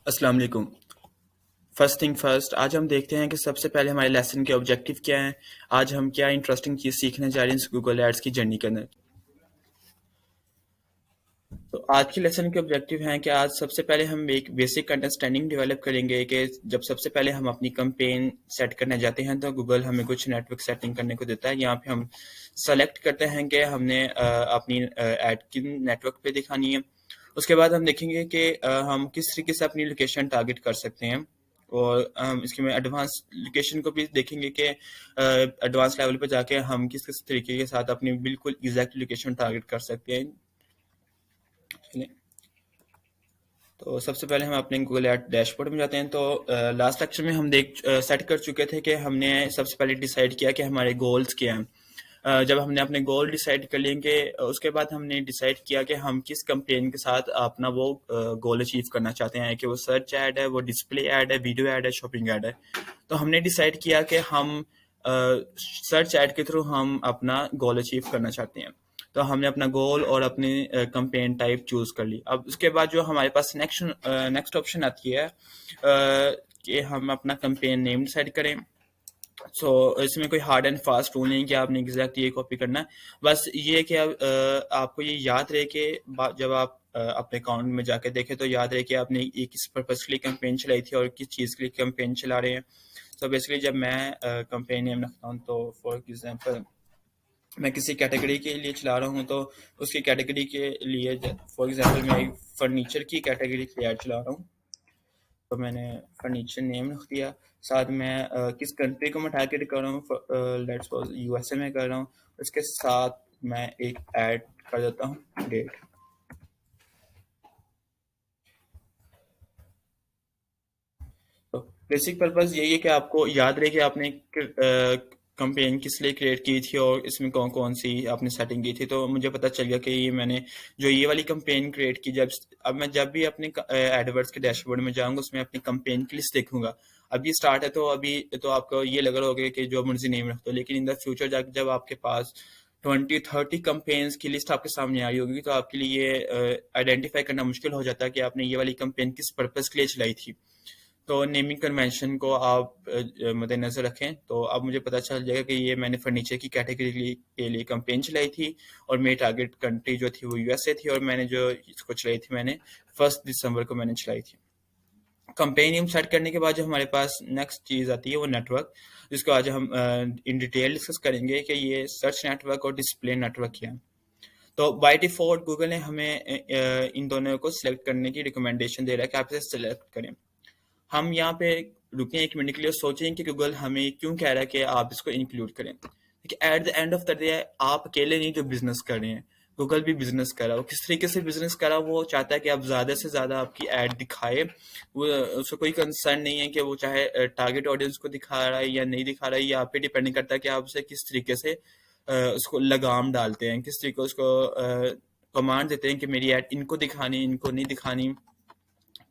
अस्सलाम वालेकुम। First thing first, आज हम देखते हैं कि सबसे पहले हमारे लेसन के ऑब्जेक्टिव क्या हैं। आज हम क्या इंटरेस्टिंग चीज़ सीखने जा रहे हैं इस गूगल एड्स की जर्नी के अंदर। तो आज के लेसन के ऑब्जेक्टिव हैं कि आज सबसे पहले हम एक बेसिक अंडरस्टैंडिंग डेवलप करेंगे कि जब सबसे पहले हम अपनी कैंपेन सेट करने जाते हैं तो गूगल हमें कुछ नेटवर्क सेटिंग करने को देता है। यहाँ पे हम सेलेक्ट करते हैं कि हमने अपनी एड किन नेटवर्क पे दिखानी है। उसके बाद हम देखेंगे कि हम किस तरीके से अपनी लोकेशन टारगेट कर सकते हैं। और हम इसके में एडवांस लोकेशन को भी देखेंगे कि एडवांस लेवल पे जाके हम किस किस तरीके के साथ अपनी बिल्कुल एग्जैक्ट लोकेशन टारगेट कर सकते हैं। चलिए, तो सबसे पहले हम अपने गूगल एड डैशबोर्ड में जाते हैं। तो लास्ट लेक्चर में हम सेट कर चुके थे कि हमने सबसे पहले डिसाइड किया कि हमारे गोल्स क्या हैं। जब हमने अपने गोल डिसाइड कर लेंगे उसके बाद हमने डिसाइड किया कि हम किस कैंपेन के साथ अपना वो गोल अचीव करना चाहते हैं, कि वो सर्च ऐड है, वो डिस्प्ले ऐड है, वीडियो ऐड है, शॉपिंग ऐड है। तो हमने डिसाइड किया कि हम सर्च ऐड के थ्रू हम अपना गोल अचीव करना चाहते हैं। तो हमने अपना गोल और अपनी कैंपेन टाइप चूज कर ली। अब उसके बाद जो हमारे पास नेक्स्ट ऑप्शन आती है कि हम अपना कैंपेन नेम डिसाइड करें। इसमें कोई हार्ड एंड फास्ट रूल नहीं कि आपने एग्जैक्ट ये कॉपी करना है। बस ये है कि आपको ये याद रहे कि जब आप अपने अकाउंट में जाके देखें तो याद रहे कि आपने ये किस पर्पज के लिए कैंपेन चलाई थी और किस चीज़ के लिए कैंपेन चला रहे हैं। तो बेसिकली जब मैं कैंपेन नेम रखता हूँ तो फॉर एग्जांपल मैं किसी कैटेगरी के लिए चला रहा हूँ तो उसकी कैटेगरी के लिए फॉर एग्जांपल मैं एक फर्नीचर की कैटेगरी के लिए ऐड चला रहा हूँ। तो मैंने फर्नीचर नेम रख दिया। साथ में किस कंट्री को मैं टारगेट कर रहा हूँ, लेट्स सपोज यूएसए में कर रहा हूँ। उसके साथ मैं एक ऐड कर देता हूँ डेट। तो बेसिक पर्पस यही है कि आपको याद रहे कि आपने कंपेन किस लिए क्रिएट की थी और इसमें कौन कौन सी आपने सेटिंग की थी। तो मुझे पता चल गया कि ये मैंने जो ये वाली कंपेन क्रिएट की, अब मैं जब भी अपने एडवर्ड्स के डैशबोर्ड में जाऊंगा उसमें अपनी कंपेन की लिस्ट देखूंगा। अब ये स्टार्ट है तो अभी तो आपको ये लग रहा होगा कि जो मर्जी नेम रख दो, लेकिन इन द फ्यूचर जब आपके पास 20-30 कंपेन्स की लिस्ट आपके सामने आई होगी तो आपके लिए आइडेंटिफाई करना मुश्किल हो जाता है कि आपने ये वाली कंपेन किस पर्पज के लिए चलाई थी। तो नेमिंग कन्वेंशन को आप मद्देनजर रखें। तो अब मुझे पता चल जाएगा कि ये मैंने फर्नीचर की कैटेगरी के लिए कंपेन चलाई थी और मेरी टारगेट कंट्री जो थी वो यूएसए थी, और मैंने जो इसको चलाई थी मैंने 1 दिसंबर को मैंने चलाई थी। कंपेन नेम सेट करने के बाद जो हमारे पास नेक्स्ट चीज़ आती है वो नेटवर्क, जिसको आज हम इन डिटेल डिस्कस करेंगे कि ये सर्च नेटवर्क और डिस्प्ले नेटवर्क क्या है। तो बाय डिफॉल्ट गूगल ने हमें इन दोनों को सिलेक्ट करने की रिकमेंडेशन दे रहा है कि आप इसे सिलेक्ट करें। हम यहाँ पे रुकें 1 मिनट के लिए, सोचें कि गूगल हमें क्यों कह रहा है कि आप इसको इंक्लूड करें। देखिए, eight the end of the day आप अकेले नहीं जो बिजनेस कर रहे हैं, गूगल भी बिजनेस कर रहा है। वो किस तरीके से बिजनेस कर रहा है, वो चाहता है कि आप ज़्यादा से ज़्यादा आपकी ऐड दिखाए। वो उसको कोई कंसर्न नहीं है कि वो चाहे टारगेट ऑडियंस को दिखा रहा है या नहीं दिखा रहा है। ये आप पे डिपेंड करता है कि आप उसे किस तरीके से उसको लगाम डालते हैं, किस तरीके उसको कमांड देते हैं कि मेरी ऐड इनको दिखानी, इनको नहीं दिखानी।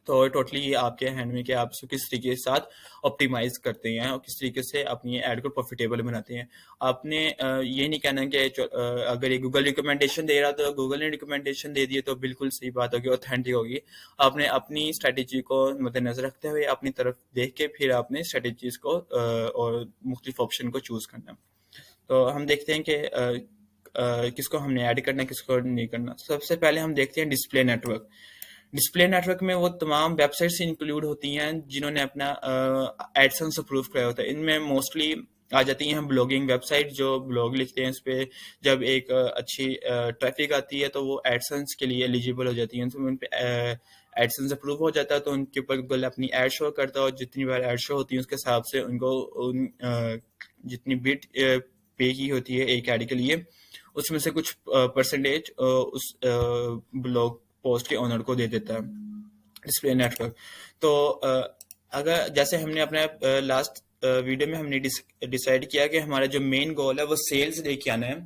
तो टोटली ये आपके हैंड में कि आप इसको किस तरीके के साथ ऑप्टिमाइज करते हैं और किस तरीके से अपनी ऐड को प्रॉफिटेबल बनाते हैं। आपने ये नहीं कहना कि अगर ये गूगल रिकमेंडेशन दे रहा तो गूगल ने रिकमेंडेशन दे दी तो बिल्कुल सही बात होगी, ऑथेंटिक होगी। आपने अपनी स्ट्रेटेजी को मद्देनजर रखते हुए अपनी तरफ देख के फिर आपने स्ट्रेटेजीज को और मुख्तलिफ ऑप्शन को चूज करना है। तो हम देखते हैं कि किसको हमने ऐड करना है, किसको नहीं करना। सबसे पहले हम देखते हैं डिस्प्ले नेटवर्क। डिस्प्ले नेटवर्क में वो तमाम वेबसाइट्स इंक्लूड होती हैं जिन्होंने अपना एडसेंस अप्रूव कराया होता है। इनमें मोस्टली आ जाती हैं ब्लॉगिंग वेबसाइट जो ब्लॉग लिखते हैं। इस पे जब एक अच्छी ट्रैफिक आती है तो वो एडसेंस के लिए एलिजिबल हो जाती हैं। तो उन पे एडसेंस अप्रूव हो जाता है तो उनके ऊपर गूगल अपनी एड शो करता है, और जितनी बार एड शो होती है उसके हिसाब से उनको जितनी बिट पे की होती है एक ऐड के लिए, उसमें से कुछ परसेंटेज उस ब्लॉग पोस्ट के ओनर को दे देता है डिस्प्ले नेटवर्क। तो अगर जैसे हमने अपने लास्ट वीडियो में हमने डिसाइड किया कि हमारा जो मेन गोल है वो सेल्स लेके आना है,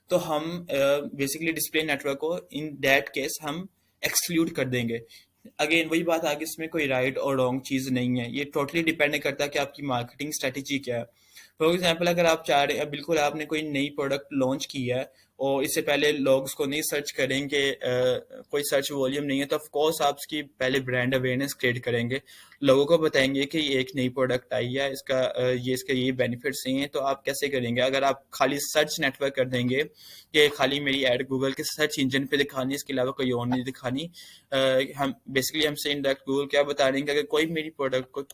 तो हम बेसिकली डिस्प्ले नेटवर्क को इन दैट केस हम एक्सक्लूड कर देंगे। अगेन वही बात आगे, इसमें कोई राइट और रॉन्ग चीज़ नहीं है, ये टोटली डिपेंड करता है कि आपकी मार्केटिंग स्ट्रेटेजी क्या है। फॉर एग्जाम्पल अगर आप चाह रहे हैं बिल्कुल आपने कोई नई प्रोडक्ट लॉन्च की है और इससे पहले लोग उसको नहीं सर्च करेंगे, कोई सर्च वॉल्यूम नहीं है, तो ऑफ कोर्स आप उसकी पहले ब्रांड अवेयरनेस क्रिएट करेंगे, लोगों को बताएंगे कि ये एक नई प्रोडक्ट आई है, इसका ये बेनिफिट्स हैं। तो आप कैसे करेंगे? अगर आप खाली सर्च नेटवर्क कर देंगे कि खाली मेरी ऐड गूगल के सर्च इंजन पे दिखानी, इसके अलावा कोई और नहीं दिखानी, हम बेसिकली हमसे इनडायरेक्ट गूगल क्या बता रहे हैं कि अगर कोई मेरी प्रोडक्ट को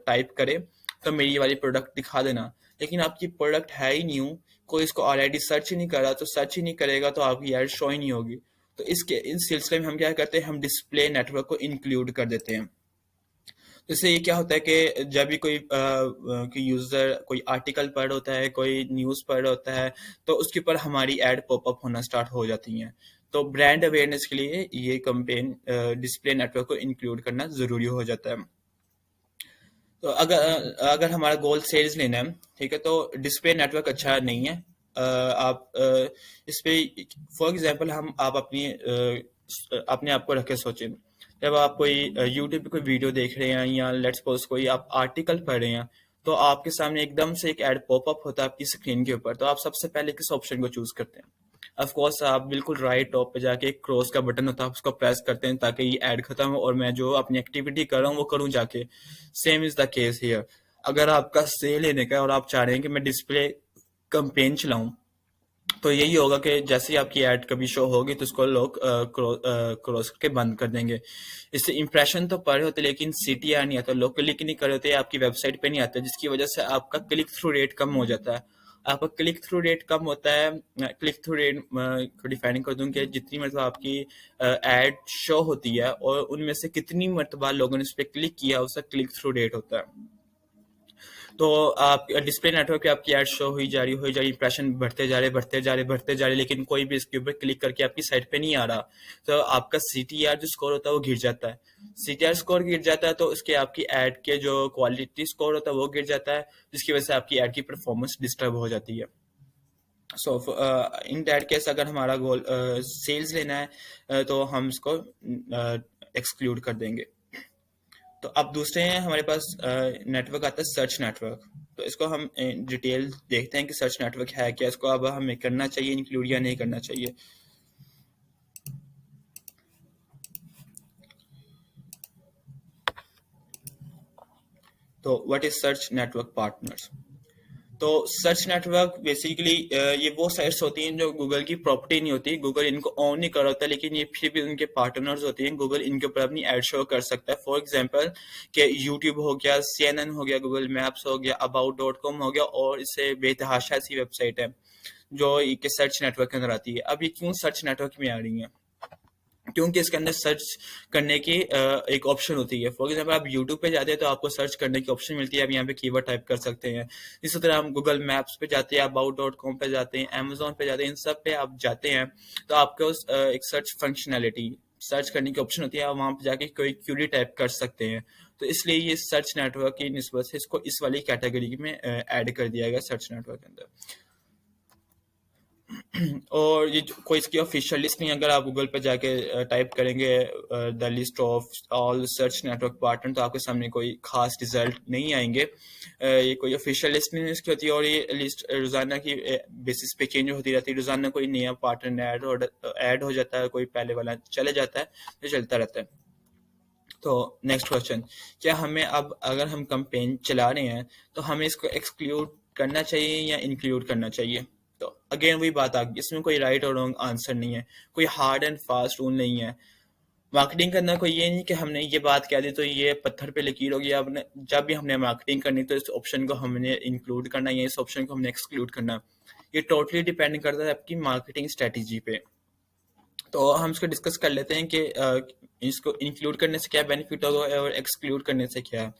टाइप करे तो मेरी ये वाली प्रोडक्ट दिखा देना, लेकिन आपकी प्रोडक्ट है ही न्यू, कोई इसको ऑलरेडी सर्च ही नहीं कर रहा, तो सर्च ही नहीं करेगा तो आपकी ऐड शो ही नहीं होगी। तो इसके इस सिलसिले में हम क्या करते हैं, हम डिस्प्ले नेटवर्क को इंक्लूड कर देते हैं। तो इससे ये क्या होता है कि जब भी कोई यूजर कोई आर्टिकल पढ़ होता है, कोई न्यूज़ पढ़ होता है, तो उसके ऊपर हमारी ऐड पॉपअप होना स्टार्ट हो जाती हैं। तो ब्रांड अवेयरनेस के लिए ये कैंपेन डिस्प्ले नेटवर्क को इंक्लूड करना जरूरी हो जाता है। तो अगर अगर हमारा गोल सेल्स लेना है, ठीक है, तो डिस्प्ले नेटवर्क अच्छा नहीं है। आप इस पे फॉर एग्जांपल हम आप अपने आप को रख के सोचें, जब आप कोई यूट्यूब पे कोई वीडियो देख रहे हैं या लेट्स सपोज कोई आप आर्टिकल पढ़ रहे हैं, तो आपके सामने एकदम से एक ऐड पॉपअप होता है आपकी स्क्रीन के ऊपर, तो आप सबसे पहले किस ऑप्शन को चूज करते हैं? ऑफ कोर्स आप बिल्कुल राइट टॉप पे जाके एक क्रॉस का बटन होता है, आप उसको प्रेस करते हैं ताकि ये ऐड खत्म हो और मैं जो अपनी एक्टिविटी कर रहा हूँ वो करूँ जाके। Same is the case here. अगर आपका सेल लेने का है और आप चाह रहे हैं कि मैं डिस्प्ले कैंपेन चलाऊं, तो यही होगा कि जैसे ही आपकी ऐड कभी शो होगी तो उसको लोग क्रॉस करके बंद कर देंगे। इससे इंप्रेशन तो पड़े होते लेकिन सीटीआर नहीं आता, लोग क्लिक नहीं कर रहे होते, आपकी वेबसाइट पे नहीं आते, जिसकी वजह से आपका क्लिक थ्रू रेट कम हो जाता है। आपका क्लिक थ्रू रेट कम होता है, क्लिक थ्रू रेट को डिफाइन कर दूं कि जितनी मतलब आपकी एड शो होती है और उनमें से कितनी मरतबा लोगों ने उस पर क्लिक किया, उसका क्लिक थ्रू रेट होता है। तो आप डिस्प्ले नेटवर्क पे आपकी ऐड शो हुई जा रही, इंप्रेशन बढ़ते जा रहे, लेकिन कोई भी इसके ऊपर क्लिक करके आपकी साइट पे नहीं आ रहा, तो आपका सीटीआर जो स्कोर होता है वो गिर जाता है। सीटीआर स्कोर गिर जाता है तो उसके आपकी ऐड के जो क्वालिटी स्कोर होता है वो गिर जाता है, जिसकी वजह से आपकी ऐड की परफॉर्मेंस डिस्टर्ब हो जाती है। सो इन दैट केस अगर हमारा गोल सेल्स लेना है, तो हम इसको एक्सक्लूड कर देंगे। तो अब दूसरे हैं हमारे पास नेटवर्क आता है सर्च नेटवर्क। तो इसको हम डिटेल देखते हैं कि सर्च नेटवर्क है क्या, इसको अब हमें करना चाहिए इंक्लूड या नहीं करना चाहिए। तो what is search network partners? तो सर्च नेटवर्क बेसिकली ये वो साइट्स होती हैं जो गूगल की प्रॉपर्टी नहीं होती, गूगल इनको ऑन नहीं कर रहा होता, लेकिन ये फिर भी उनके पार्टनर्स होती हैं, गूगल इनके ऊपर अपनी एड शो कर सकता है। फॉर एग्जांपल कि यूट्यूब हो गया, CNN हो गया, गूगल मैप्स हो गया, अबाउट.com हो गया, और इससे बेतहाशा ऐसी वेबसाइट है जो के सर्च नेटवर्क के अंदर आती है। अब ये क्यों सर्च नेटवर्क में आ रही है? क्योंकि इसके अंदर सर्च करने की एक ऑप्शन होती है। फॉर एग्जाम्पल आप यूट्यूब पे जाते हैं तो आपको सर्च करने की ऑप्शन मिलती है, आप यहाँ पे कीवर्ड टाइप कर सकते हैं। इसी तरह हम गूगल मैप्स पे जाते हैं, अबाउट.com पे जाते हैं, अमेजोन पे जाते हैं, इन सब पे आप जाते हैं तो आपको एक सर्च फंक्शनैलिटी, सर्च करने की ऑप्शन होती है, आप वहाँ पे जाके कोई क्यूरी टाइप कर सकते हैं। तो इसलिए ये सर्च नेटवर्क की निस्बत से इसको इस वाली कैटेगरी में ऐड कर दिया गया सर्च नेटवर्क के अंदर। और ये कोई इसकी ऑफिशियल लिस्ट नहीं, अगर आप गूगल पे जाके टाइप करेंगे the list of all search network partner, तो आपके सामने कोई खास रिजल्ट नहीं आएंगे। ये कोई ऑफिशियल लिस्ट नहीं इसकी होती है, और ये लिस्ट रोजाना की बेसिस पे चेंज होती रहती है। रोजाना कोई नया पार्टनर ऐड हो जाता है, कोई पहले वाला चले जाता है, तो चलता रहता है। तो नेक्स्ट क्वेश्चन, क्या हमें अब अगर हम कैंपेन चला रहे हैं तो हमें इसको एक्सक्लूड करना चाहिए या इंक्लूड करना चाहिए? तो अगेन वही बात आ गई, इसमें कोई राइट और रॉन्ग आंसर नहीं है, कोई हार्ड एंड फास्ट रूल नहीं है। मार्केटिंग करना कोई ये नहीं कि हमने ये बात कह दी तो ये पत्थर पे लकीर होगी। आपने जब भी हमने मार्केटिंग करनी तो इस ऑप्शन को हमने इंक्लूड करना या इस ऑप्शन को हमने एक्सक्लूड करना, ये टोटली डिपेंड करता है आपकी मार्केटिंग स्ट्रेटेजी पे। तो हम इसको डिस्कस कर लेते हैं कि इसको इंक्लूड करने से क्या बेनिफिट होगा और एक्सक्लूड करने से क्या है।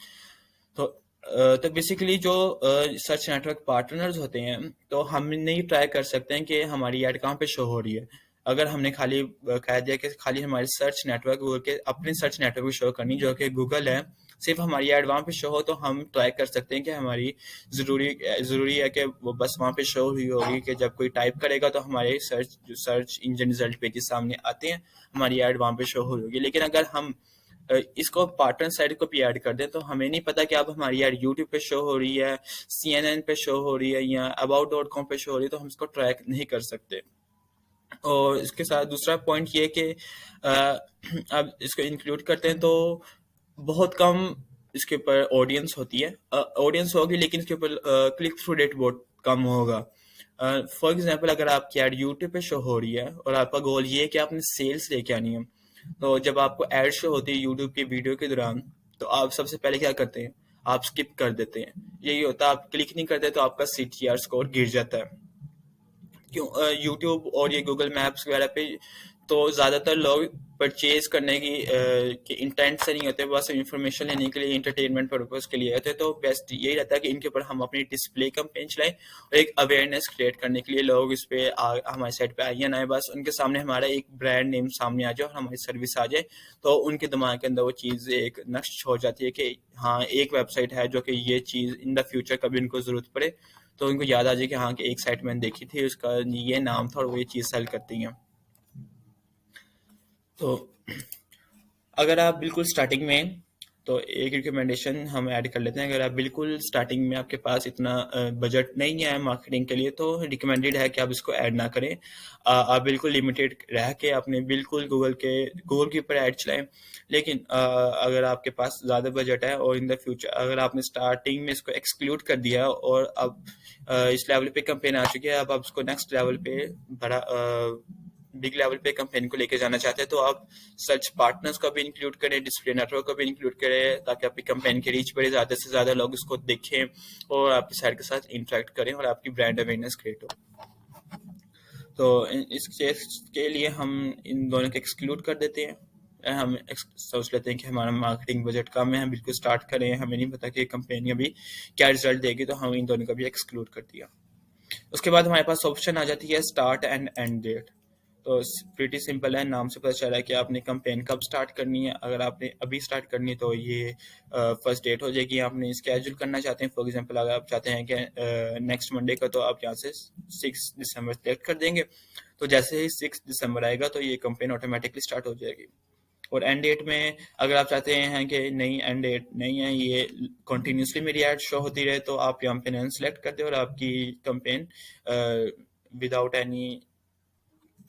तो बेसिकली जो सर्च नेटवर्क पार्टनर्स होते हैं, तो हम नहीं ट्राई कर सकते हैं कि हमारी ऐड कहाँ पे शो हो रही है। अगर हमने खाली कह दिया कि खाली हमारे सर्च नेटवर्क गूगल के अपने सर्च नेटवर्क पे शो करनी, जो कि गूगल है, सिर्फ हमारी ऐड वहाँ पे शो हो, तो हम ट्राई कर सकते हैं कि हमारी ज़रूरी है कि वो बस वहाँ पे शो हुई होगी कि जब कोई टाइप करेगा तो हमारे सर्च इंजन रिजल्ट पेजेस सामने आते हैं, हमारी ऐड वहाँ पे शो हुई होगी। लेकिन अगर हम इसको पार्टनर साइट को भी ऐड कर दें, तो हमें नहीं पता कि अब हमारी ऐड यूट्यूब पे शो हो रही है, CNN पे शो हो रही है या about.com पे शो हो रही है, तो हम इसको ट्रैक नहीं कर सकते। और इसके साथ दूसरा पॉइंट ये कि अब इसको इंक्लूड करते हैं तो बहुत कम इसके ऊपर ऑडियंस होती है, ऑडियंस होगी लेकिन इसके ऊपर क्लिक थ्रू रेट बहुत कम होगा। फॉर एग्जांपल अगर आपकी ऐड यूट्यूब पे शो हो रही है और आपका गोल ये है कि आपने सेल्स लेके आनी है, तो जब आपको ऐड शो होती है यूट्यूब की वीडियो के दौरान, तो आप सबसे पहले क्या करते हैं, आप स्किप कर देते हैं। यही होता है, आप क्लिक नहीं करते तो आपका CTR स्कोर गिर जाता है। क्यों, यूट्यूब और ये गूगल मैप्स वगैरह पे तो ज़्यादातर लोग परचेज करने की इंटेंट से नहीं होते, बस इंफॉर्मेशन लेने के लिए, इंटरटेनमेंट पर्पज के लिए होते हैं। तो बेस्ट यही रहता है कि इनके ऊपर हम अपनी डिस्प्ले कैंपेन चलाएं और एक अवेयरनेस क्रिएट करने के लिए लोग इस पे हमारी साइट पे आए या ना आए, बस उनके सामने हमारा एक ब्रांड नेम सामने आ जाए और हमारी सर्विस आ जाए, तो उनके दिमाग के अंदर वो चीज़ एक नक्श हो जाती है कि हाँ एक वेबसाइट है जो कि ये चीज़ इन द फ्यूचर कभी उनको ज़रूरत पड़े तो उनको याद आ जाए कि हाँ कि एक साइट मैंने देखी थी, उसका ये नाम था और वो ये चीज़ सेल करती हैं। तो अगर आप बिल्कुल स्टार्टिंग में, तो एक रिकमेंडेशन हम ऐड कर लेते हैं, अगर आप बिल्कुल स्टार्टिंग में आपके पास इतना बजट नहीं है मार्केटिंग के लिए, तो रिकमेंडेड है कि आप इसको ऐड ना करें। आप बिल्कुल लिमिटेड रह के आपने बिल्कुल गूगल के ऊपर ऐड चलाएं। लेकिन अगर आपके पास ज़्यादा बजट है और इन द फ्यूचर अगर आपने स्टार्टिंग में इसको एक्सक्लूड कर दिया और अब इस लेवल पे कंपेन आ चुकी है, अब आप इसको नेक्स्ट लेवल पे बड़ा बिग लेवल पे कंपेन को लेके जाना चाहते हैं, तो आप सर्च पार्टनर्स को भी इंक्लूड करें, डिस्प्ले नेटवर्क को भी इंक्लूड करें, ताकि आपकी कंपेन की रीच बढ़े, ज़्यादा से ज़्यादा लोग इसको देखें और आपकी साइट के साथ इंटरेक्ट करें और आपकी ब्रांड अवेयरनेस क्रिएट हो। तो इस केस के लिए हम इन दोनों को एक्सक्लूड कर देते हैं। हम सोच लेते हैं कि हमारा मार्केटिंग बजट कम है, हम बिल्कुल स्टार्ट करें, हमें नहीं पता कि कंपेनी अभी क्या रिजल्ट देगी, तो हम इन दोनों का भी एक्सक्लूड कर दिया। उसके बाद हमारे पास ऑप्शन आ जाती है स्टार्ट एंड एंड डेट। तो प्रीटी सिंपल है, नाम से पता चल रहा है कि आपने कैंपेन कब स्टार्ट करनी है। अगर आपने अभी स्टार्ट करनी है तो ये फर्स्ट डेट हो जाएगी। आपने स्केड्यूल करना चाहते हैं, फॉर एग्जांपल अगर आप चाहते हैं कि नेक्स्ट मंडे का, तो आप यहाँ से 6 दिसंबर सेलेक्ट कर देंगे। तो जैसे ही 6 दिसंबर आएगा तो ये कैंपेन ऑटोमेटिकली स्टार्ट हो जाएगी। और एंड डेट में अगर आप चाहते हैं कि नहीं एंड डेट नहीं है, ये कंटिन्यूसली मेरी एड शो होती रहे, तो आप यहाँ पे नन सेलेक्ट कर दें और आपकी कैंपेन विदाउट एनी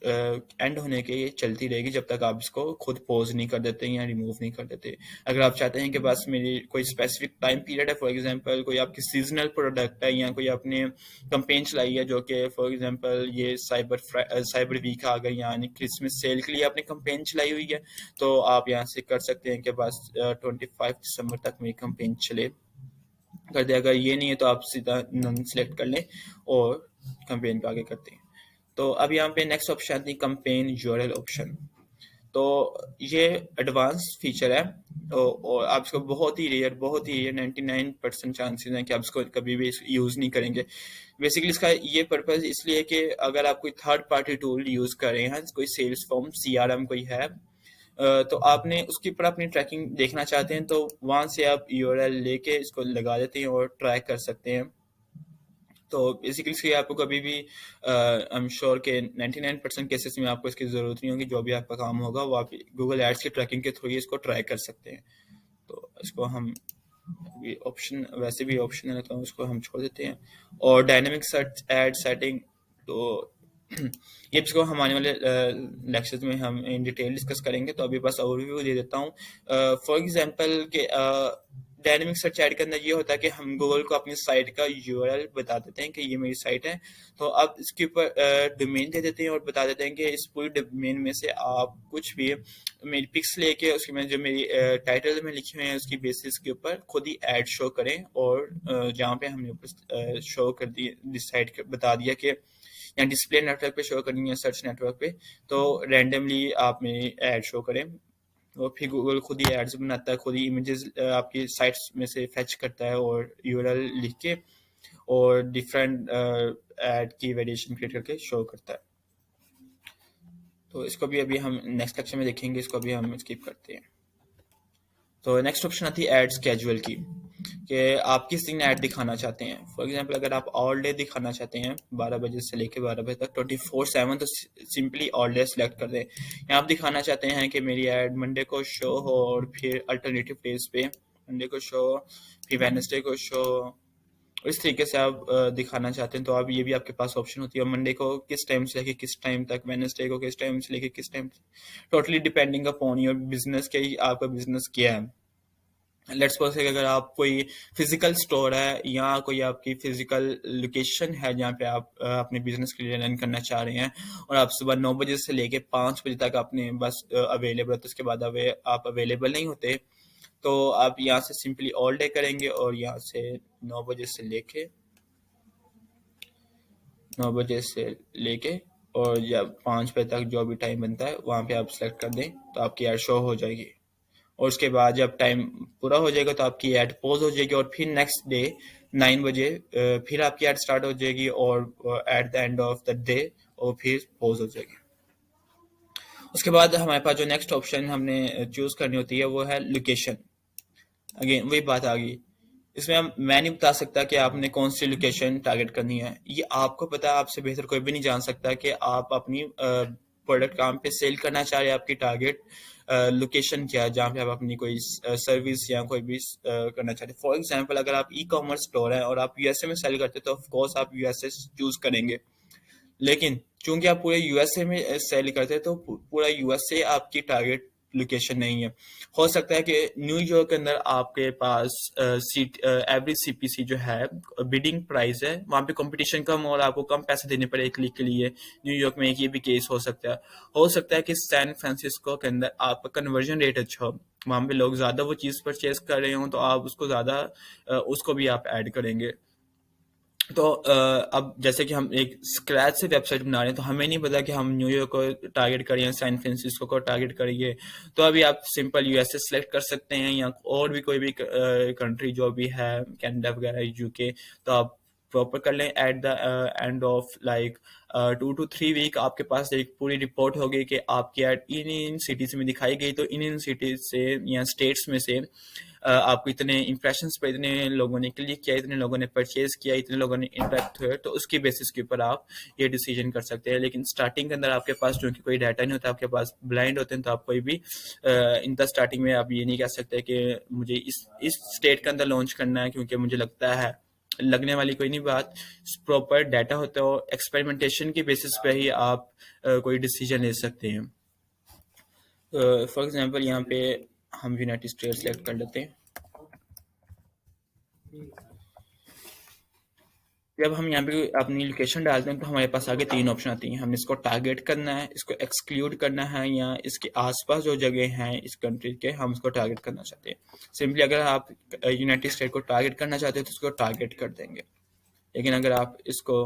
एंड होने के ये चलती रहेगी जब तक आप इसको खुद पॉज नहीं कर देते या रिमूव नहीं कर देते। अगर आप चाहते हैं कि बस मेरी कोई स्पेसिफिक टाइम पीरियड है, फॉर एग्जांपल कोई आपकी सीजनल प्रोडक्ट है या कोई आपने कंपेन चलाई है जो कि फॉर एग्जांपल ये साइबर वीक आ गई यानी क्रिसमस सेल के लिए आपने कंपेन चलाई हुई है, तो आप यहाँ से कर सकते हैं कि बस 25 दिसंबर तक मेरी कंपेन चले कर दे। अगर ये नहीं है तो आप सीधा नन सेलेक्ट कर लें और कंपेन पे आगे करते हैं। तो अब यहाँ पे नेक्स्ट ऑप्शन आती है कंपेन यूआरएल ऑप्शन। तो ये एडवांस फीचर है और आप इसको बहुत ही रेयर 99% चांसेस हैं कि आप इसको कभी भी यूज़ नहीं करेंगे। बेसिकली इसका ये पर्पस इसलिए है कि अगर आप कोई थर्ड पार्टी टूल यूज़ कर रहे हैं, कोई सेल्स फॉर्म CRM कोई है, तो आपने उसके ऊपर अपनी ट्रैकिंग देखना चाहते हैं, तो वहाँ से आप यूआरएल लेके इसको लगा देते हैं और ट्रैक कर सकते हैं। तो बेसिकली इसकी आपको कभी भी आई एम श्योर के 99% केसेस में आपको इसकी ज़रूरत नहीं होगी। जो भी आपका काम होगा वो आप गूगल एड्स की ट्रैकिंग के थ्रू ही इसको ट्राई कर सकते हैं। तो इसको हम ऑप्शन वैसे भी ऑप्शन है तो उसको हम छोड़ देते हैं। और डायनेमिक सर्च एड सेटिंग, तो ये इसको हम आने वाले लेक्चर्स में हम इन डिटेल डिस्कस करेंगे, तो अभी बस ओवरव्यू दे देता हूँ। फॉर एग्जांपल के डायनेमिक सर्च ऐड के अंदर ये होता है कि हम गूगल को अपनी साइट का यूआरएल बता देते हैं कि ये मेरी साइट है, तो अब इसके ऊपर डोमेन दे देते हैं और बता देते हैं कि इस पूरी डोमेन में से आप कुछ भी मेरी पिक्स लेके उसकी में जो मेरी टाइटल में लिखे हुए हैं उसकी बेसिस के ऊपर खुद ही ऐड शो करें। और जहाँ पे हमने ऊपर शो कर दिए डिसाइड बता दिया कि या डिस्प्ले नेटवर्क पे शो करनी है सर्च नेटवर्क पे, तो रैंडमली आप मेरी ऐड शो करें। और फिर गूगल खुद ही एड्स बनाता है, खुद ही इमेजेस आपकी साइट्स में से फेच करता है और यूआरएल लिख के और डिफरेंट ऐड की वेरिएशन क्रिएट करके शो करता है। तो इसको भी अभी हम नेक्स्ट लेक्चर में देखेंगे, इसको अभी हम स्किप करते हैं। तो नेक्स्ट ऑप्शन आती है एड स्केड्यूल की। कि आप किस दिन ऐड दिखाना चाहते हैं। फॉर एग्जांपल अगर आप ऑल डे दिखाना चाहते हैं 12 बजे से लेकर 12 बजे तक 24/7, तो सिंपली ऑल डे सेलेक्ट कर दें। यहाँ आप दिखाना चाहते हैं कि मेरी ऐड मंडे को शो हो और फिर अल्टरनेटिव डेज पे मंडे को शो, फिर वेडनेसडे को शो, इस तरीके से आप दिखाना चाहते हैं तो आप ये भी आपके पास ऑप्शन होती है। मंडे को किस टाइम से लेके किस टाइम तक, वेडनेसडे को किस टाइम से लेके किस time, totally depending upon your business के, आपका बिजनेस क्या है। लेट्स सपोज कि अगर आप कोई फिजिकल स्टोर है या कोई आपकी फिजिकल लोकेशन है जहाँ पे आप अपने बिजनेस के लिए रन करना चाह रहे हैं और आप सुबह 9 बजे से लेके 5 बजे तक अपने बस अवेलेबल, तो उसके बाद आप अवेलेबल नहीं होते, तो आप यहाँ से सिंपली ऑल डे करेंगे और यहाँ से 9 बजे से लेके 9 बजे से लेके और जब 5 बजे तक जो भी टाइम बनता है वहाँ पे आप सेलेक्ट कर दें तो आपकी ऐड शो हो जाएगी। और उसके बाद जब टाइम पूरा हो जाएगा तो आपकी ऐड पॉज हो जाएगी और फिर नेक्स्ट डे 9 बजे फिर आपकी ऐड स्टार्ट हो जाएगी और eight the end of the day और फिर पॉज हो जाएगी। उसके बाद हमारे पास जो नेक्स्ट ऑप्शन हमने चूज करनी होती है वो है लोकेशन। अगेन वही बात आ गई, इसमें मैं नहीं बता सकता कि आपने कौन सी लोकेशन टारगेट करनी है। ये आपको पता है, आपसे बेहतर कोई भी नहीं जान सकता कि आप अपनी प्रोडक्ट कहाँ पे सेल करना चाह रहे हैं, आपकी टारगेट लोकेशन क्या है जहाँ पे आप अपनी कोई सर्विस या कोई भी करना चाहते हैं। फॉर एग्जांपल अगर आप ई कॉमर्स स्टोर है और आप यूएसए में सेल करते हैं तो ऑफ कोर्स आप यूएसए चूज करेंगे, लेकिन चूंकि आप पूरे यूएसए में सेल करते हैं तो पूरा यूएसए आपकी टारगेट लोकेशन नहीं है। हो सकता है कि न्यूयॉर्क के अंदर आपके पास एवरेज सीपीसी जो है, बिडिंग प्राइस है, वहाँ पे कंपटीशन कम और आपको कम पैसे देने पड़े एक क्लिक के लिए। न्यूयॉर्क में एक ये भी केस हो सकता है। हो सकता है कि सैन फ्रांसिस्को के अंदर आपका कन्वर्जन रेट अच्छा हो, वहाँ पे लोग ज्यादा वो चीज परचेज कर रहे हो तो आप उसको ज्यादा उसको भी आप ऐड करेंगे। तो अब जैसे कि हम एक स्क्रैच से वेबसाइट बना रहे हैं तो हमें नहीं पता कि हम न्यूयॉर्क को टारगेट करें या सैन फ्रांसिस्को को टारगेट करेंगे, तो अभी आप सिंपल यूएसए सेलेक्ट कर सकते हैं या और भी कोई भी कंट्री जो भी है, कनाडा वगैरह, यूके, तो आप प्रॉपर कर लें। At the end of like 2 to 3 week आपके पास एक पूरी रिपोर्ट होगी कि आपकी एड इन इन सिटीज में दिखाई गई, तो इन इन सिटीज से या स्टेट्स में से आपको इतने इंप्रेशंस पे, इतने लोगों ने क्लिक किया, इतने लोगों ने परचेज किया, इतने लोगों ने इंटरेक्ट हुए, तो उसकी बेसिस के ऊपर आप ये डिसीजन कर सकते हैं। लेकिन स्टार्टिंग के अंदर आपके पास जो कि कोई डाटा नहीं होता, आपके पास ब्लाइंड होते हैं, तो आप कोई भी इन द स्टार्टिंग में आप ये नहीं कह सकते कि मुझे इस स्टेट के अंदर लॉन्च करना है क्योंकि मुझे लगता है। लगने वाली कोई नहीं बात, प्रॉपर डाटा होता है और एक्सपेरिमेंटेशन की बेसिस पे ही आप कोई डिसीजन ले सकते हैं। फॉर एग्जांपल यहाँ पे हम यूनाइटेड स्टेट सेलेक्ट कर लेते हैं। जब हम यहाँ पे अपनी लोकेशन डालते हैं तो हमारे पास आगे 3 ऑप्शन आती हैं। हमने इसको टारगेट करना है, इसको एक्सक्लूड करना है, या इसके आसपास जो जगह हैं इस कंट्री के हम उसको टारगेट करना चाहते हैं। सिंपली अगर आप यूनाइटेड स्टेट को टारगेट करना चाहते हैं तो इसको टारगेट कर देंगे, लेकिन अगर आप इसको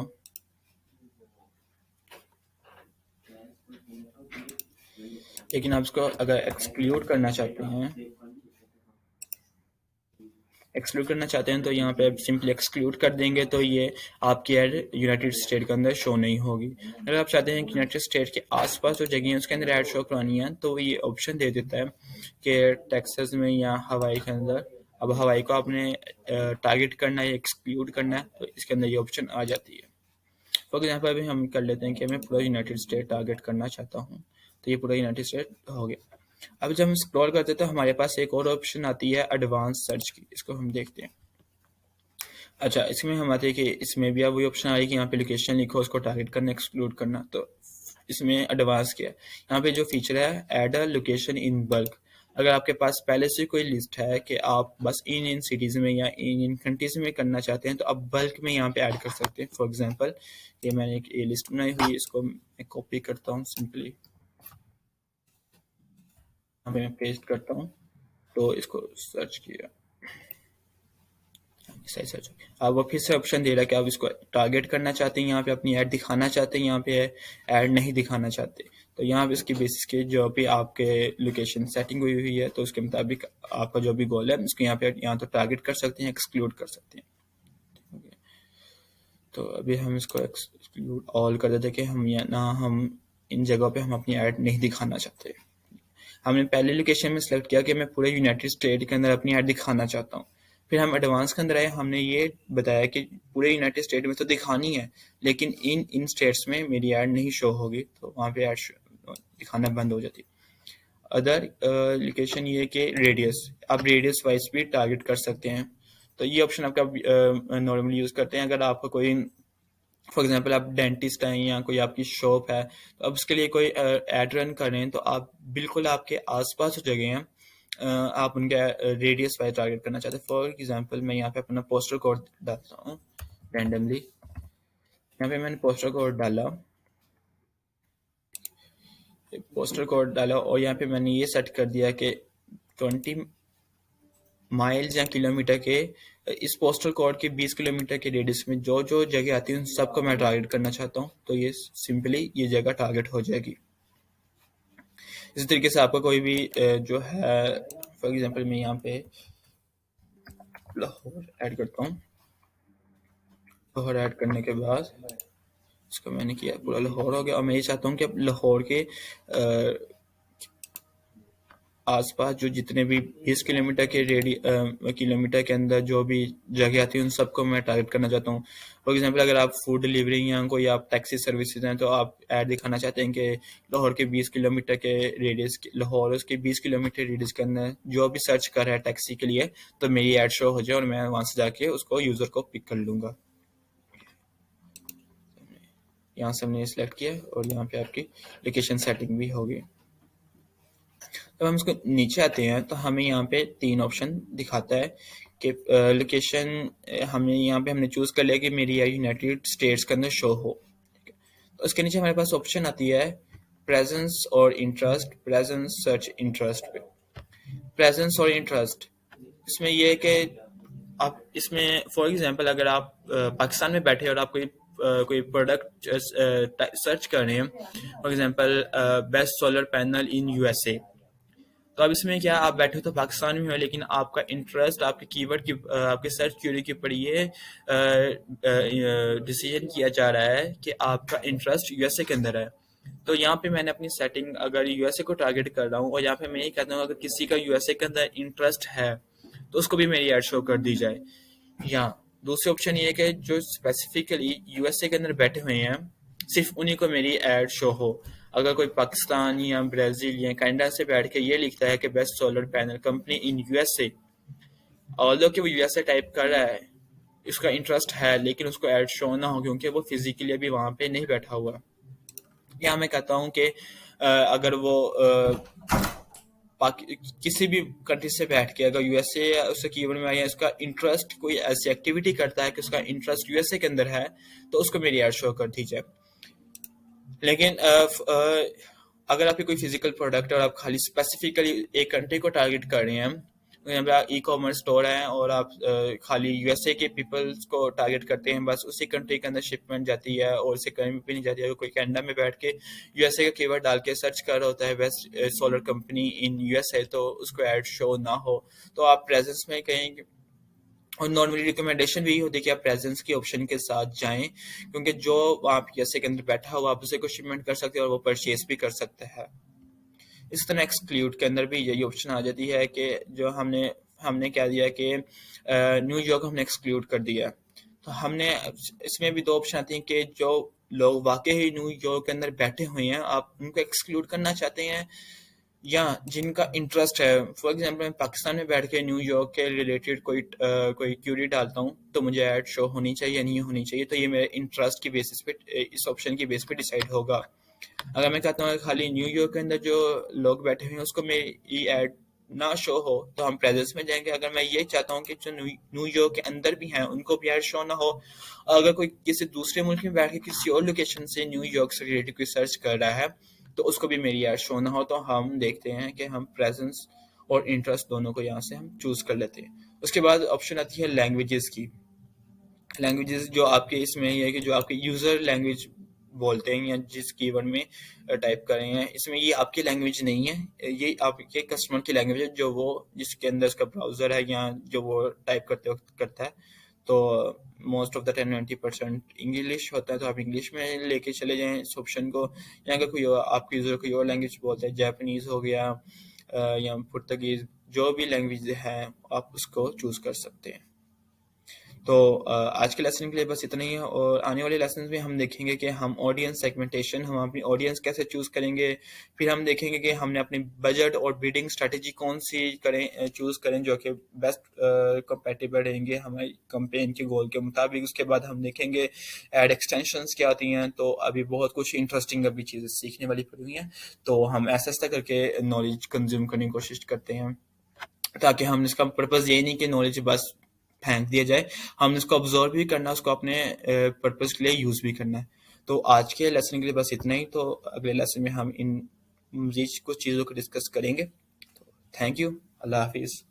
अगर एक्सक्लूड करना चाहते हैं तो यहाँ पे सिंपली एक्सक्लूड कर देंगे, तो ये आपकी ऐड यूनाइटेड स्टेट के अंदर शो नहीं होगी। अगर आप चाहते हैं कि यूनाइटेड स्टेट के आसपास जो जगह है उसके अंदर ऐड शो करानी है तो ये ऑप्शन दे देता है कि टेक्सास में या हवाई के अंदर। अब हवाई को आपने टारगेट करना है, एक्सक्लूड करना है, तो इसके अंदर ये ऑप्शन आ जाती है। फॉर एग्जाम्पल अभी हम कर लेते हैं कि मैं पूरा यूनाइटेड स्टेट टारगेट करना चाहता हूँ, तो ये पूरा यूनाइटेड स्टेट हो गया। अब जब हम स्क्रॉल करते हैं तो हमारे पास एक और ऑप्शन आती है एडवांस सर्च की, इसको हम देखते हैं। अच्छा, इसमें हम आते हैं कि इसमें भी अब वही ऑप्शन आ रही है कि यहाँ पे लोकेशन लिखो, उसको टारगेट करना, एक्सक्लूड करना। तो इसमें एडवांस क्या है, यहाँ पे जो फीचर है add a location in bulk. अगर आपके पास पहले से कोई लिस्ट है कि आप बस इन इन सिटीज में या इन इन कंट्रीज में करना चाहते हैं तो आप बल्क में यहाँ पे ऐड कर सकते हैं। फॉर एग्जांपल ये मैंने एक लिस्ट बनाई हुई है, इसको मैं कॉपी करता हूँ, सिंपली यहाँ पे मैं पेस्ट करता हूँ, तो इसको सर्च किया, सही सर्च। अब वो फिर से ऑप्शन दे रहा है कि आप इसको टारगेट करना चाहते हैं, यहाँ पे अपनी ऐड दिखाना चाहते हैं, यहाँ पे ऐड नहीं दिखाना चाहते। तो यहाँ पे इसकी बेसिस के जो भी आपके लोकेशन सेटिंग हुई हुई है तो उसके मुताबिक आपका जो भी गोल है उसको यहाँ पे यहाँ तो टारगेट कर सकते हैं, एक्सक्लूड कर सकते हैं। तो अभी हम इसको एक्सक्लूड ऑल कर देते हैं कि हम इन जगहों पे हम अपनी ऐड नहीं दिखाना चाहते। हमने पहले लोकेशन में सेलेक्ट किया कि मैं पूरे यूनाइटेड स्टेट के अंदर अपनी ऐड दिखाना चाहता हूँ, फिर हम एडवांस के अंदर आए, हमने ये बताया कि पूरे यूनाइटेड स्टेट में तो दिखानी है, लेकिन इन इन स्टेट्स में मेरी ऐड नहीं शो होगी, तो वहाँ पे ऐड दिखाना बंद हो जाती है। अदर लोकेशन ये है कि रेडियस, आप रेडियस वाइज भी टारगेट कर सकते हैं। तो ये ऑप्शन आपका नॉर्मली यूज़ करते हैं अगर आपका कोई, फॉर एग्जांपल आप डेंटिस्ट हैं या कोई आपकी शॉप है, तो अब उसके लिए कोई एड रन कर रहे हैं, तो आप बिल्कुल आपके आसपास जो जगह हैं आप उनके रेडियस वाइज टारगेट करना चाहते हैं। फॉर एग्जांपल मैं यहाँ पे अपना पोस्टर कोड डालता हूँ रैंडमली। यहाँ पे मैंने पोस्टर कोड डाला और यहाँ पे मैंने ये सेट कर दिया कि 20 माइल्स या किलोमीटर के, इस पोस्टल कोड के 20 किलोमीटर के रेडियस में जो जो जगह आती है उन सबको मैं टारगेट करना चाहता हूँ, तो ये सिंपली ये जगह टारगेट हो जाएगी। इसी तरीके से आपका कोई भी जो है, फॉर एग्जांपल मैं यहाँ पे लाहौर ऐड करता हूँ। लाहौर ऐड करने के बाद इसको मैंने किया, पूरा लाहौर हो गया, और मैं ये चाहता हूँ कि अब लाहौर के आसपास जो जितने भी 20 किलोमीटर के किलोमीटर के अंदर जो भी जगह आती है उन सबको मैं टारगेट करना चाहता हूँ। फॉर एग्जांपल अगर आप फूड डिलीवरी या कोई आप टैक्सी सर्विसेज हैं, तो आप ऐड दिखाना चाहते हैं कि लाहौर के 20 किलोमीटर के रेडियस, लाहौर उसके 20 किलोमीटर रेडियस के अंदर जो भी सर्च कर रहा है टैक्सी के लिए, तो मेरी ऐड शो हो जाए और मैं वहाँ से जाके उसको यूज़र को पिक कर लूँगा। यहाँ से हमने सेलेक्ट किया और यहाँ पे आपकी लोकेशन सेटिंग भी होगी। जब हम इसको नीचे आते हैं तो हमें यहाँ पे 3 ऑप्शन दिखाता है कि लोकेशन, हमने चूज कर लिया कि मेरी यूनाइटेड स्टेट्स के अंदर शो हो। तो उसके नीचे हमारे पास ऑप्शन आती है प्रेजेंस और इंटरेस्ट, प्रेजेंस सर्च इंटरेस्ट पे। प्रेजेंस और इंटरेस्ट, इसमें यह है कि आप इसमें फॉर एग्जांपल अगर आप पाकिस्तान में बैठे और आप कोई प्रोडक्ट सर्च कर रहे हैं, for example best solar panel in USA, तो अब इसमें क्या, आप बैठे हो तो पाकिस्तान में हो, लेकिन आपका इंटरेस्ट आपके कीवर्ड की आपके सर्च क्वेरी के ऊपर ये डिसीजन किया जा रहा है कि आपका इंटरेस्ट यूएसए के अंदर है। तो यहाँ पे मैंने अपनी सेटिंग अगर यूएसए को टारगेट कर रहा हूँ और यहाँ पे मैं ये कहता हूँ अगर किसी का यूएसए के अंदर इंटरेस्ट है तो उसको भी मेरी ऐड शो कर दी जाए। या दूसरी ऑप्शन ये है कि जो स्पेसिफिकली यूएसए के अंदर बैठे हुए हैं सिर्फ उन्हीं को मेरी ऐड शो हो। अगर कोई पाकिस्तान या ब्राज़ील या कनाडा से बैठ के ये लिखता है कि best solar panel company in USA, although कि वो यूएसए टाइप कर रहा है, इसका इंटरेस्ट है, लेकिन उसको ऐड शो ना हो क्योंकि वो फिजिकली अभी वहाँ पे नहीं बैठा हुआ। या मैं कहता हूँ कि अगर वो किसी भी कंट्री से बैठ के अगर यूएसए या उससे कीवर्ड में आया, इसका इंटरेस्ट कोई ऐसी एक्टिविटी करता है कि उसका इंटरेस्ट यूएसए के अंदर है, तो उसको मेरी ऐड शो कर दी जाए। लेकिन अगर आपकी कोई फिजिकल प्रोडक्ट है और आप खाली स्पेसिफिकली एक कंट्री को टारगेट कर रहे हैं, यहाँ पे ई कॉमर्स स्टोर है और आप खाली यूएसए के पीपल्स को टारगेट करते हैं, बस उसी कंट्री के अंदर शिपमेंट जाती है और उससे कहीं भी नहीं जाती है। अगर कोई कनाडा में बैठ के यूएसए का कीवर्ड डाल के सर्च कर रहा होता है best solar company in USA, तो उसको ऐड शो ना हो, तो आप प्रेजेंस में कहीं, और नॉर्मली रिकमेंडेशन भी होती है कि आप प्रेजेंस की ऑप्शन के साथ जाएं, क्योंकि जो आप यूएसए के अंदर बैठा हुआ आप उसे को शिपमेंट कर सकते हैं और वो परचेज भी कर सकता है। इस तरह एक्सक्लूड के अंदर भी यही ऑप्शन आ जाती है कि जो हमने हमने क्या दिया कि न्यूयॉर्क हमने एक्सक्लूड कर दिया। तो हमने इसमें भी 2 ऑप्शन आती हैं कि जो लोग वाकई ही न्यूयॉर्क के अंदर बैठे हुए हैं आप उनको एक्सक्लूड करना चाहते हैं, या जिनका इंटरेस्ट है। फॉर एग्जांपल मैं पाकिस्तान में बैठ के न्यूयॉर्क के रिलेटेड कोई क्यूरी डालता हूँ तो मुझे ऐड शो होनी चाहिए या नहीं होनी चाहिए, तो ये मेरे इंटरेस्ट की बेसिस पे, इस ऑप्शन की बेस पे डिसाइड होगा। अगर मैं कहता हूँ खाली न्यूयॉर्क के अंदर जो लोग बैठे हुए हैं उसको मेरी ऐड ना शो हो, तो हम प्रेजेंस में जाएंगे। अगर मैं ये चाहता हूँ कि जो न्यूयॉर्क के अंदर भी हैं उनको भी ऐड शो ना हो, अगर कोई किसी दूसरे मुल्क में बैठ के किसी और लोकेशन से न्यूयॉर्क से रिलेटेड कोई सर्च कर रहा है तो उसको भी मेरी ऐड शो ना हो, तो हम देखते हैं कि हम प्रेजेंस और इंटरेस्ट दोनों को यहाँ से हम चूज कर लेते हैं। उसके बाद ऑप्शन आती है लैंग्वेजेस की। लैंग्वेजेस जो आपके इसमें ये है कि जो आपके यूजर लैंग्वेज बोलते हैं या जिस कीवर्ड में टाइप कर रहे हैं, इसमें ये आपकी लैंग्वेज नहीं है, ये आपके कस्टमर की लैंग्वेज है जो वो जिसके अंदर उसका ब्राउजर है या जो वो टाइप करते वक्त करता है। तो most of the time 90% English होता है, तो आप इंग्लिश में लेके चले जाएं इस ऑप्शन को। या अगर कोई आपके यूजर कोई और लैंग्वेज बोलता है, जापानीज हो गया, या पुर्तगीज, जो भी लैंग्वेज है आप उसको चूज कर सकते हैं। तो आज के लेसन के लिए बस इतना ही है, और आने वाले लेसन में हम देखेंगे कि हम ऑडियंस सेगमेंटेशन, हम अपनी ऑडियंस कैसे चूज करेंगे। फिर हम देखेंगे कि हमने अपनी बजट और बिडिंग स्ट्रेटेजी कौन सी करें, चूज करें जो कि बेस्ट कंपेटिबल रहेंगे हमारी कंपेन के गोल के मुताबिक। उसके बाद हम देखेंगे एड एक्सटेंशंस क्या आती हैं। तो अभी बहुत कुछ इंटरेस्टिंग अभी चीज़ें सीखने वाली पड़ी हुई हैं, तो हम ऐसा ऐसा करके नॉलेज कंज्यूम करने की कोशिश करते हैं, ताकि हम इसका पर्पज़ ये नहीं कि नॉलेज बस फेंक दिया जाए, हमने इसको ऑब्जर्व भी करना है, उसको अपने पर्पज़ के लिए यूज़ भी करना है। तो आज के लेसन के लिए बस इतना ही, तो अगले लेसन में हम इन मजीद कुछ चीज़ों को डिस्कस करेंगे। Thank you. अल्लाह हाफिज़।